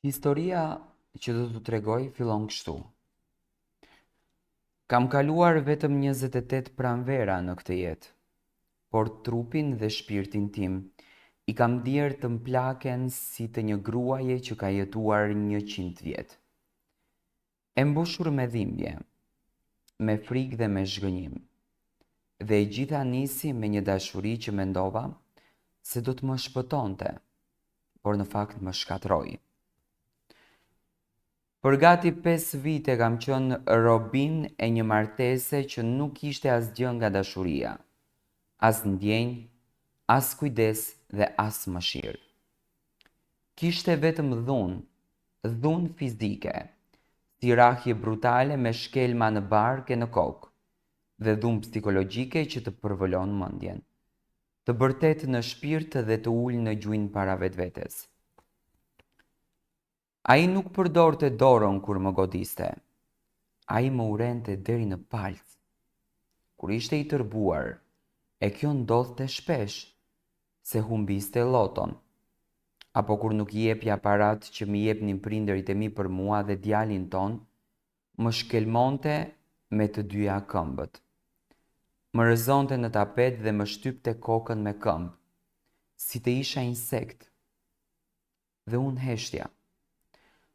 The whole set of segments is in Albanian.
Historia që do t'u tregoj fillon kështu. Kam kaluar vetëm 28 pranvera në këtë jetë, por trupin dhe shpirtin tim i kam djerë të mplaken si të një gruaje që ka jetuar 100 vjet. E mbushur me dhimbje, me frikë dhe me zhgënjim. Dhe e gjitha nisi me një dashuri që mendova se do të më shpëtonte, por në fakt më shkatroi. Për gati 5 vite kam qenë robin e një martese që nuk ishte asgjë nga dashuria, as ndjenjë, as kujdes dhe as mëshirë. Kishte vetëm dhunë fizike, si rrahje brutale me shkelma në barkë e në kokë, dhe dhunë psikologjike që të përvëlon mendjen, të bërtet në shpirt dhe të ul në gjujnë para vetvetes. Ai nuk përdorte dorën kur më godiste. Ai më urente deri në palc. Kur ishte i tërbuar, e kjo ndodhte shpesh, se humbiste loton. Apo kur nuk i jepja parat që mi jepnin prindërit e mi për mua dhe djalin ton, më shkelmonte me të dyja këmbët. Më rëzonte në tapet dhe më shtypte kokën me këmbë, si të isha insekt. Dhe unë heshtja.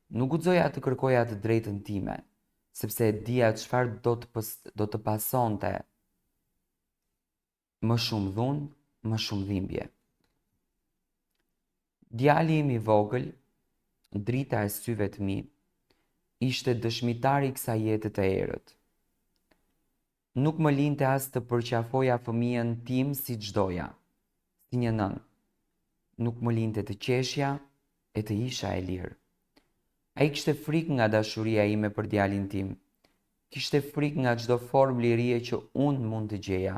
Nuk guxoja të kërkoja të drejtën time, sepse e dija çfarë do të pasonte. Më shumë dhunë, më shumë dhimbje. Djali im i vogël, drita e syve të mi, ishte dëshmitari i kësaj jete të errët. Nuk më linte as të përqafoja fëmijën tim si çdoja, si një nën. Nuk më linte të qeshja e të isha e lirë. Ai kishte frikë nga dashuria ime për djalin tim. Kishte frikë nga çdo formë lirie që unë mund të gjeja.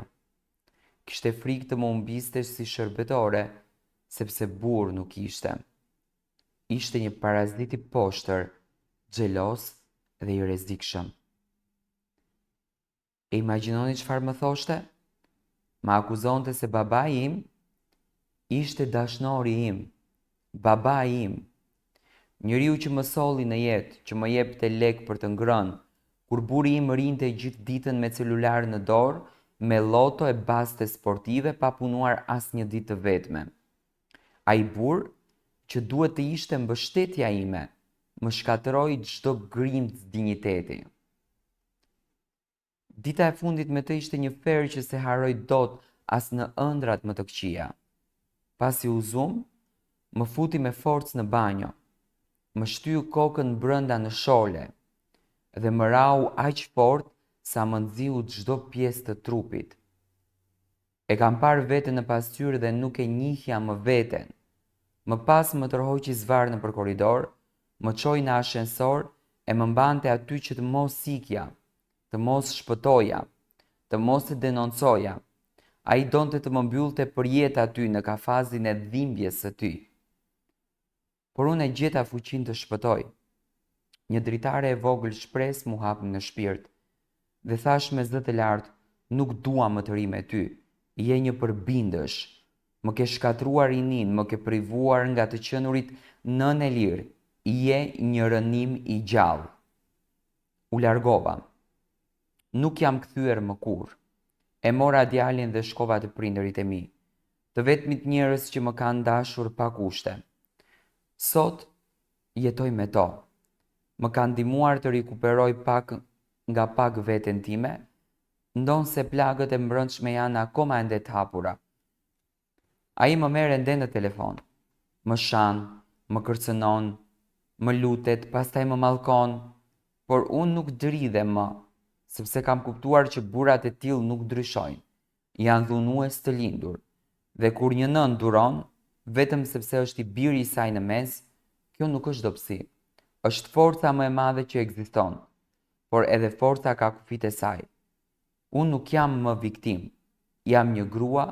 Kishte frikë të më humbiste si shërbetore, sepse burr nuk ishte. Ishte një parazit i poshtër, xhelos dhe i rrezikshëm. E imagjinoni çfarë më thoshte? Më akuzonte se babai im ishte dashnori im, babai im. Njeriu që më solli në jetë, që më jepte lek për të ngrënë, kur burri im rinte gjithë ditën me celular në dorë, me loto e baste sportive pa punuar asnjë ditë të vetme. Ai burr që duhet të ishte mbështetja ime, më shkatërroi çdo grimcë dinjiteti. Dita e fundit me të ishte një ferë që se harroj dot as në ëndrat më të këqija. Pasi u zum, më futi me forcë në banjo. Më shtyu kokën brënda në shole dhe më rau aq fort sa më nxiu çdo pjesë të trupit. E kam parë veten në pasqyrë dhe nuk e njihja më veten. Më pas më tërhoqi zvarr nëpër korridor, më çoi në ashensor e më mbante aty që të mos ikja, të mos shpëtoja, të mos e denoncoja. Ai donte të më mbyllte përjetë aty në kafazin e dhimbjes së tij. Por unë e gjeta fuqin të shpëtoj. Një dritare e vogël shpresë mu hap në shpirt dhe thash me zë të lartë, nuk dua më të ri me ty. Je një përbindësh. Më ke shkatruar rinin, më ke privuar nga të qenurit nën e lirë. Je një rënim i gjallë. U largova. Nuk jam kthyer më kurrë. E mora djalin dhe shkova te prindërit e mi, të vetmit njerëz që më kanë dashur pa kushte. Sot jetoj me to. Më kanë ndihmuar të rikuperoj pak veten time, ndonë se plagët e mbrëmshme janë akoma ende të hapura. Ai më merr ende në telefon. Më shan, më kërcënon, më lutet, pastaj më mallkon, por unë nuk dridhem më, sepse kam kuptuar që burrat e tillë nuk ndryshojnë. Janë dhunues të lindur, dhe kur një nën duron, vetëm sepse është i biri i saj në mes, kjo nuk është dobësi. Është forca më e madhe që ekziston, por edhe forca ka kufijtë e saj. Unë nuk jam më viktim, jam një grua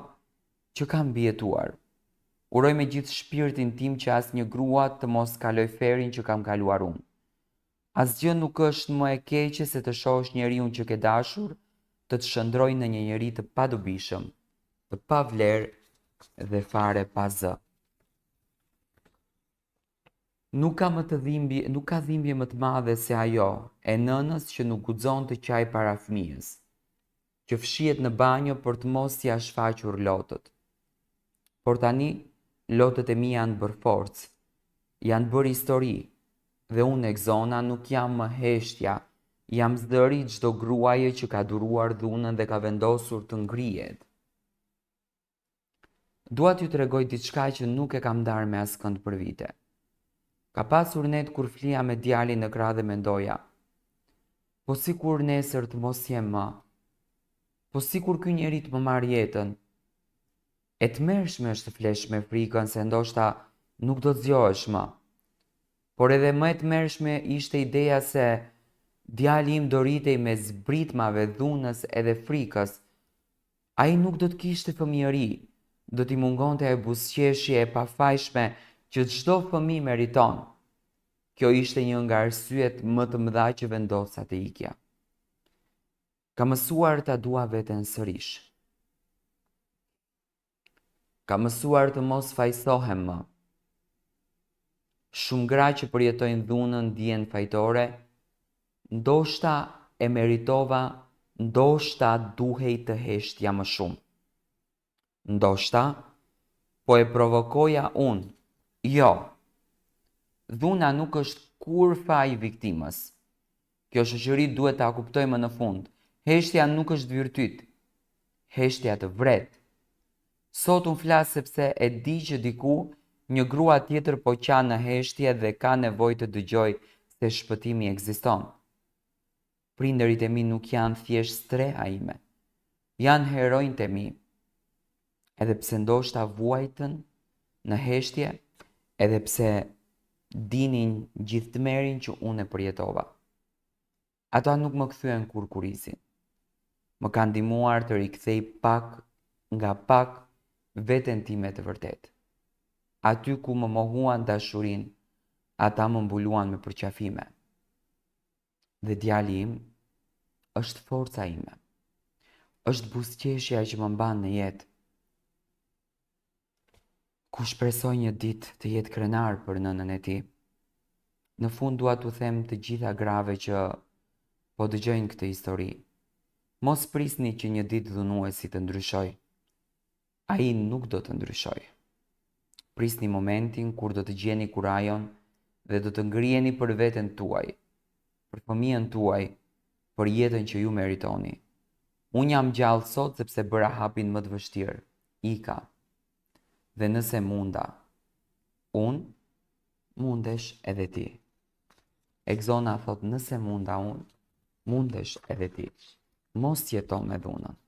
që kam mbijetuar. Uroj me gjithë shpirtin tim që asnjë grua të mos kaloj ferin që kam kaluar unë. Asgjë nuk është më e keqe se të shohësh njeriu që ke dashur të shndrojë në një njeri të padobishëm, të pavlerë dhe fare pa zë. Nuk ka dhimbje më të madhe se ajo e nënës që nuk guxon të qaj para fëmijës, që fshihet në banjo për të mos t'i shfaqur lotët. Por tani, lotët e mi janë bërë forcë, janë bërë histori, dhe unë Exona nuk jam më heshtja, jam zëri çdo gruaje që ka duruar dhunën dhe ka vendosur të ngrihet. Dua t'ju tregoj diçka që nuk e kam ndarë me askënd për vite. Ka pasur net kur flia me djalin në krah dhe mendoja, po si kur nesër të mos jem më, po si kur ky njeri të më marr jetën. E të mërshme është të flesh me frikën se ndoshta nuk do të zgjohesh më. Por edhe më e të mërshme ishte ideja se djali im do rritej me zbritmave dhunës edhe frikës. Ai nuk do të kishte fëmijëri, do t'i mungonte e buzëqeshje e pafajshme që çdo fëmijë meriton. Kjo ishte një nga arsyet më të mëdha që vendosa të ikja. Ka mësuar ta dua veten sërish. Ka mësuar të mos fajsohem më. Shumë gra që përjetojnë dhunën ndihen fajtore, ndoshta e meritova, ndoshta duhej të heshtja më shumë. Ndoshta po e provokoja unë. Jo. Dhuna nuk është kur faj viktimës. Kjo shoqëri duhet ta kuptojmë në fund. Heshtja nuk është virtyt. Heshtja të vret. Sot unë flas sepse e di që diku një grua tjetër po qanë në heshtje dhe ka nevojë të dëgjoj se shpëtimi ekziston. Prindërit e mi nuk janë thjesht streha ime. Janë heronjtë e mi. Edhe pse ndoshta vuajtën në heshtje, edhe pse dinin gjithë tmerrin që unë e përjetova. Ata nuk më kthyen kur kurisin. Më kanë ndihmuar të rikthej pak nga pak veten time të vërtet. Aty ku më mohuan dashurin, ata më mbuluan me përqafime. Dhe djali im është forca ime. Është buzëqeshja që më mban në jetë. Ku shpresoj një ditë të jetë krenar për nënën e tij. Në fund dua t'u them të gjitha grave që po dëgjojnë këtë histori. Mos prisni që një ditë dhunuesi të ndryshoj. Ai nuk do të ndryshoj. Prisni momentin kur do të gjeni kurajon dhe do të ngriheni për veten tuaj, për fëmijën tuaj, për jetën që ju meritoni. Unë jam gjallë sot sepse bëra hapin më të vështirë. Ika. Dhe nëse munda, unë mundesh edhe ti. Exona thot nëse munda unë, mundesh edhe ti. Mos jeton me dhunën.